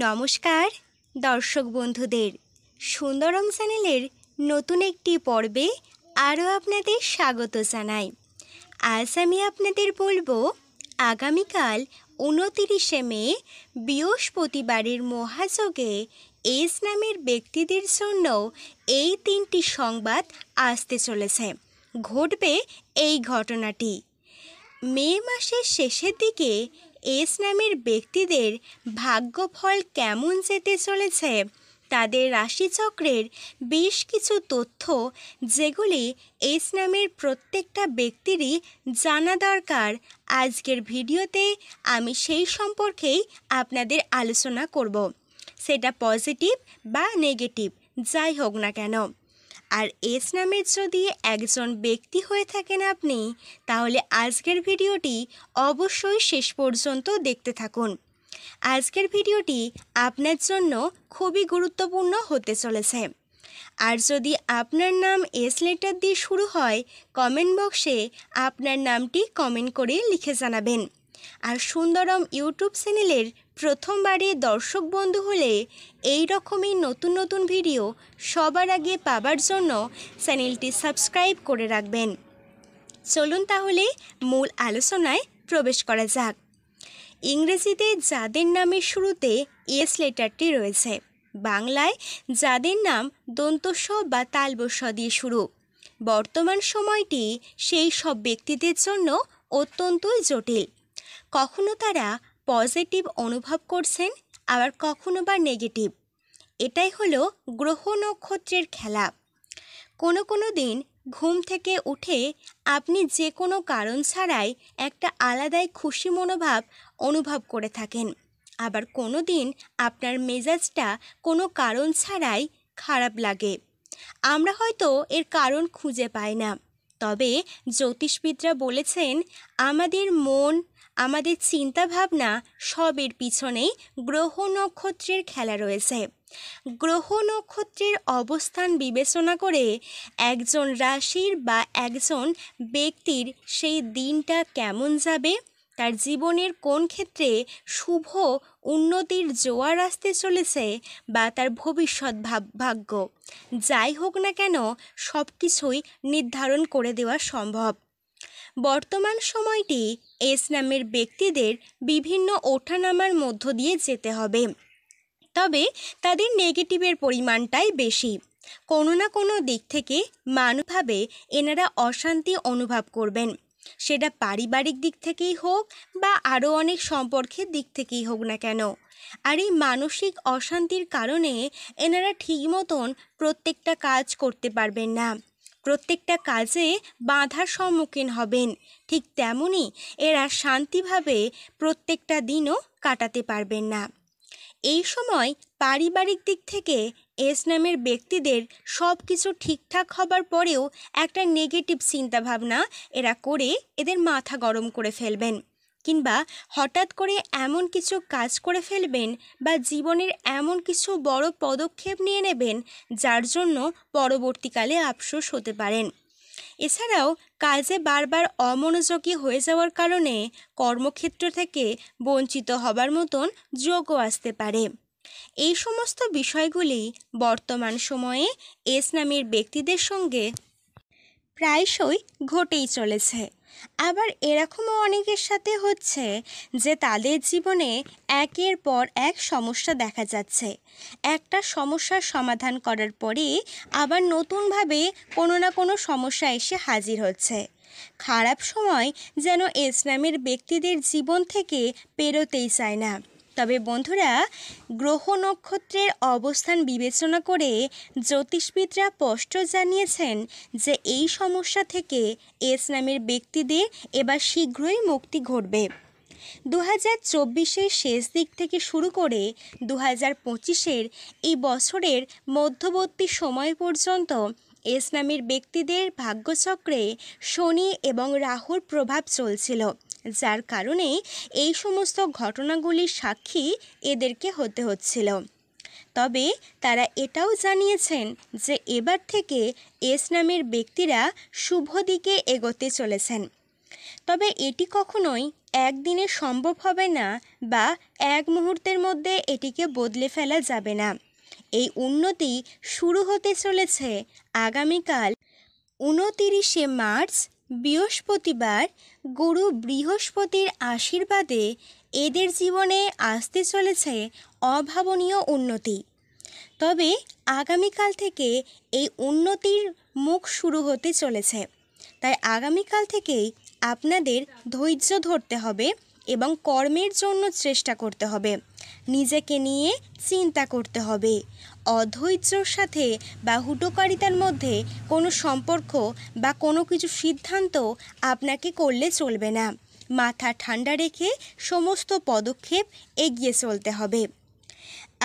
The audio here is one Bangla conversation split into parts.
নমস্কার দর্শক বন্ধুদের, সুন্দরম চ্যানেলের নতুন একটি পর্বে আরও আপনাদের স্বাগত জানাই। আজ আমি আপনাদের বলবো আগামীকাল 29শে মে বৃহস্পতিবারের মহাযোগে এস নামের ব্যক্তিদের জন্য এই 3টি সংবাদ আসতে চলেছে। ঘটবে এই ঘটনাটি মে মাসের শেষের দিকে এস নামের ব্যক্তিদের ভাগ্যফল কেমন যেতে চলেছে, তাদের রাশিচক্রের বেশ কিছু তথ্য যেগুলি এস নামের প্রত্যেকটা ব্যক্তিরই জানা দরকার। আজকের ভিডিওতে আমি সেই সম্পর্কেই আপনাদের আলোচনা করব, সেটা পজিটিভ বা নেগেটিভ যাই হোক না কেন। আর এস নামের যদি একজন ব্যক্তি হয়ে থাকেন আপনি, তাহলে আজকের ভিডিওটি অবশ্যই শেষ পর্যন্ত দেখতে থাকুন। আজকের ভিডিওটি আপনার জন্য খুবই গুরুত্বপূর্ণ হতে চলেছে। আর যদি আপনার নাম এস লেটার দিয়ে শুরু হয়, কমেন্ট বক্সে আপনার নামটি কমেন্ট করে লিখে জানাবেন। আর সুন্দরম ইউটিউব চ্যানেলের প্রথমবারে দর্শক বন্ধু হলে এই রকমই নতুন নতুন ভিডিও সবার আগে পাবার জন্য চ্যানেলটি সাবস্ক্রাইব করে রাখবেন। চলুন তাহলে মূল আলোচনায় প্রবেশ করা যাক। ইংরেজিতে যাদের নামের শুরুতে এস লেটারটি রয়েছে, বাংলায় যাদের নাম দন্তস্ব বা তালবস্য দিয়ে শুরু, বর্তমান সময়টি সেই সব ব্যক্তিদের জন্য অত্যন্তই জটিল। কখনো তারা পজিটিভ অনুভব করছেন, আবার কখনো বা নেগেটিভ। এটাই হলো গ্রহ নক্ষত্রের খেলা। কোনো দিন ঘুম থেকে উঠে আপনি যে কোনো কারণ ছাড়াই একটা আলাদাই খুশি মনোভাব অনুভব করে থাকেন, আবার কোনো দিন আপনার মেজাজটা কোনো কারণ ছাড়াই খারাপ লাগে। আমরা হয়তো এর কারণ খুঁজে পাই না, তবে জ্যোতিষবিদরা বলেছেন আমাদের মন, আমাদের চিন্তাভাবনা সবের পিছনেই গ্রহ নক্ষত্রের খেলা রয়েছে। গ্রহ নক্ষত্রের অবস্থান বিবেচনা করে একজন রাশির বা একজন ব্যক্তির সেই দিনটা কেমন যাবে, তার জীবনের কোন ক্ষেত্রে শুভ উন্নতির জোয়ার আসতে চলেছে, বা তার ভবিষ্যৎ ভাগ্য যাই হোক না কেন, সব কিছুই নির্ধারণ করে দেওয়া সম্ভব। বর্তমান সময়টি এস নামের ব্যক্তিদের বিভিন্ন ওঠানামার মধ্য দিয়ে যেতে হবে, তবে তাদের নেগেটিভের পরিমাণটাই বেশি। কোনো না কোনো দিক থেকে মানভাবে এনারা অশান্তি অনুভব করবেন, সেটা পারিবারিক দিক থেকেই হোক বা আরও অনেক সম্পর্কের দিক থেকেই হোক না কেন। আর এই মানসিক অশান্তির কারণে এনারা ঠিক মতন প্রত্যেকটা কাজ করতে পারবেন না, প্রত্যেকটা কাজে বাধার সম্মুখীন হবেন। ঠিক তেমনই এরা শান্তিভাবে প্রত্যেকটা দিনও কাটাতে পারবেন না। এই সময় পারিবারিক দিক থেকে এস নামের ব্যক্তিদের সব কিছু ঠিকঠাক হবার পরেও একটা নেগেটিভ চিন্তাভাবনা এরা করে এদের মাথা গরম করে ফেলবেন, কিংবা হঠাৎ করে এমন কিছু কাজ করে ফেলবেন বা জীবনের এমন কিছু বড় পদক্ষেপ নিয়ে নেবেন যার জন্য পরবর্তীকালে আফসোস হতে পারেন। এছাড়াও কাজে বারবার অমনোযোগী হয়ে যাওয়ার কারণে কর্মক্ষেত্র থেকে বঞ্চিত হবার মতন যোগও আসতে পারে। এই সমস্ত বিষয়গুলি বর্তমান সময়ে এস নামের ব্যক্তিদের সঙ্গে প্রায়শই ঘটেই চলেছে। আবার এরকমও অনেকের সাথে হচ্ছে যে তাদের জীবনে একের পর এক সমস্যা দেখা যাচ্ছে, একটা সমস্যার সমাধান করার পরে আবার নতুনভাবে কোনো না কোনো সমস্যা এসে হাজির হচ্ছে। খারাপ সময় যেন এস নামের ব্যক্তিদের জীবন থেকে পেরোতেই চায় না। তবে বন্ধুরা, গ্রহ নক্ষত্রের অবস্থান বিবেচনা করে জ্যোতিষবিদরা স্পষ্ট জানিয়েছেন যে এই সমস্যা থেকে এস নামের ব্যক্তিদের এবার শীঘ্রই মুক্তি ঘটবে। 2024-এর শেষ দিক থেকে শুরু করে 2025-এর এই বছরের মধ্যবর্তী সময় পর্যন্ত এস নামের ব্যক্তিদের ভাগ্যচক্রে শনি এবং রাহুর প্রভাব চলছিল, যার কারণে এই সমস্ত ঘটনাগুলির সাক্ষী এদেরকে হতে হচ্ছিল। তবে তারা এটাও জানিয়েছেন যে এবার থেকে এস নামের ব্যক্তিরা শুভ দিকে এগোতে চলেছেন। তবে এটি কখনোই একদিনে সম্ভব হবে না বা এক মুহূর্তের মধ্যে এটিকে বদলে ফেলা যাবে না। এই উন্নতি শুরু হতে চলেছে আগামীকাল 29শে মার্চ বৃহস্পতিবার। গুরু বৃহস্পতির আশীর্বাদে এদের জীবনে আসতে চলেছে অভাবনীয় উন্নতি। তবে আগামীকাল থেকে এই উন্নতির মুখ শুরু হতে চলেছে, তাই আগামীকাল থেকেই আপনাদের ধৈর্য ধরতে হবে এবং কর্মের জন্য চেষ্টা করতে হবে। নিজেকে নিয়ে চিন্তা করতে হবে। অধৈর্যর সাথে বা হুটোকারিতার মধ্যে কোনো সম্পর্ক বা কোনো কিছু সিদ্ধান্ত আপনাকে করলে চলবে না। মাথা ঠান্ডা রেখে সমস্ত পদক্ষেপ এগিয়ে চলতে হবে।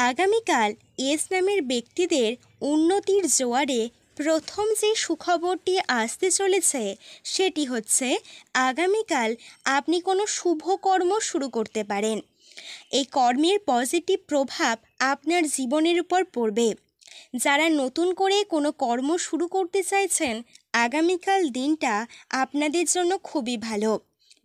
আগামীকাল এস নামের ব্যক্তিদের উন্নতির জোয়ারে প্রথম যে সুখবরটি আসতে চলেছে সেটি হচ্ছে আগামীকাল আপনি কোনো শুভ কর্ম শুরু করতে পারেন। এই কর্মের পজিটিভ প্রভাব আপনার জীবনের উপর পড়বে। যারা নতুন করে কোনো কর্ম শুরু করতে চাইছেন, আগামীকাল দিনটা আপনাদের জন্য খুবই ভালো।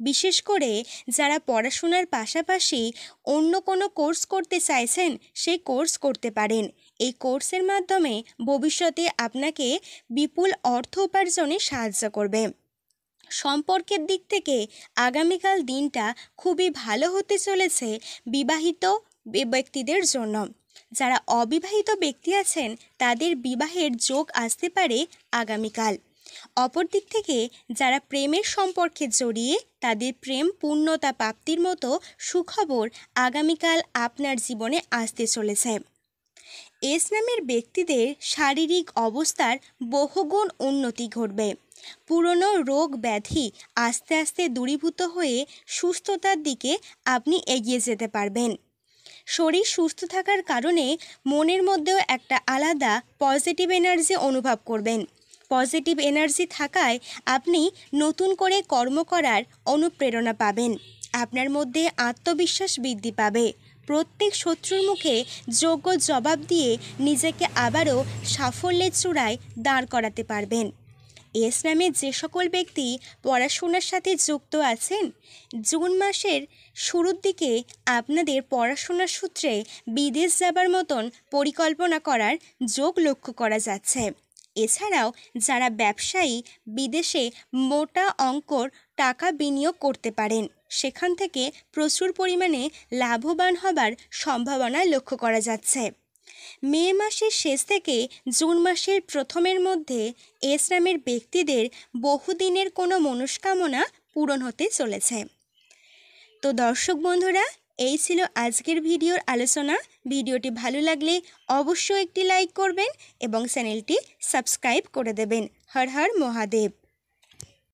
বিশেষ করে যারা পড়াশোনার পাশাপাশি অন্য কোনো কোর্স করতে চাইছেন, সেই কোর্স করতে পারেন। এই কোর্সের মাধ্যমে ভবিষ্যতে আপনাকে বিপুল অর্থ উপার্জনে সাহায্য করবে। সম্পর্কের দিক থেকে আগামীকাল দিনটা খুবই ভালো হতে চলেছে বিবাহিত ব্যক্তিদের জন্য। যারা অবিবাহিত ব্যক্তি আছেন তাদের বিবাহের যোগ আসতে পারে আগামীকাল। অপর দিক থেকে যারা প্রেমের সম্পর্কে জড়িয়ে তাদের প্রেম পূর্ণতা প্রাপ্তির মতো সুখবর আগামীকাল আপনার জীবনে আসতে চলেছে। এস নামের ব্যক্তিদের শারীরিক অবস্থার বহুগুণ উন্নতি ঘটবে। পুরনো রোগ ব্যাধি আস্তে আস্তে দূরীভূত হয়ে সুস্থতার দিকে আপনি এগিয়ে যেতে পারবেন। শরীর সুস্থ থাকার কারণে মনের মধ্যেও একটা আলাদা পজিটিভ এনার্জি অনুভব করবেন। পজিটিভ এনার্জি থাকায় আপনি নতুন করে কর্ম করার অনুপ্রেরণা পাবেন। আপনার মধ্যে আত্মবিশ্বাস বৃদ্ধি পাবে। প্রত্যেক শত্রুর মুখে যোগ্য জবাব দিয়ে নিজেকে আবারও সাফল্যের চূড়ায় দাঁড় করাতে পারবেন। এস নামে যে সকল ব্যক্তি পড়াশোনার সাথে যুক্ত আছেন, জুন মাসের শুরুর দিকে আপনাদের পড়াশোনার সূত্রে বিদেশ যাবার মতন পরিকল্পনা করার যোগ লক্ষ্য করা যাচ্ছে। এছাড়াও যারা ব্যবসায়ী বিদেশে মোটা অঙ্কর টাকা বিনিয়োগ করতে পারেন, সেখান থেকে প্রচুর পরিমাণে লাভবান হবার সম্ভাবনা লক্ষ্য করা যাচ্ছে। মে মাসের শেষ থেকে জুন মাসের প্রথমের মধ্যে এস নামের ব্যক্তিদের বহুদিনের কোনো মনস্কামনা পূরণ হতে চলেছে। তো দর্শক বন্ধুরা, এই ছিল আজকের ভিডিওর আলোচনা। ভিডিওটি ভালো লাগলে অবশ্যই একটি লাইক করবেন এবং চ্যানেলটি সাবস্ক্রাইব করে দেবেন। হর হর মহাদেব।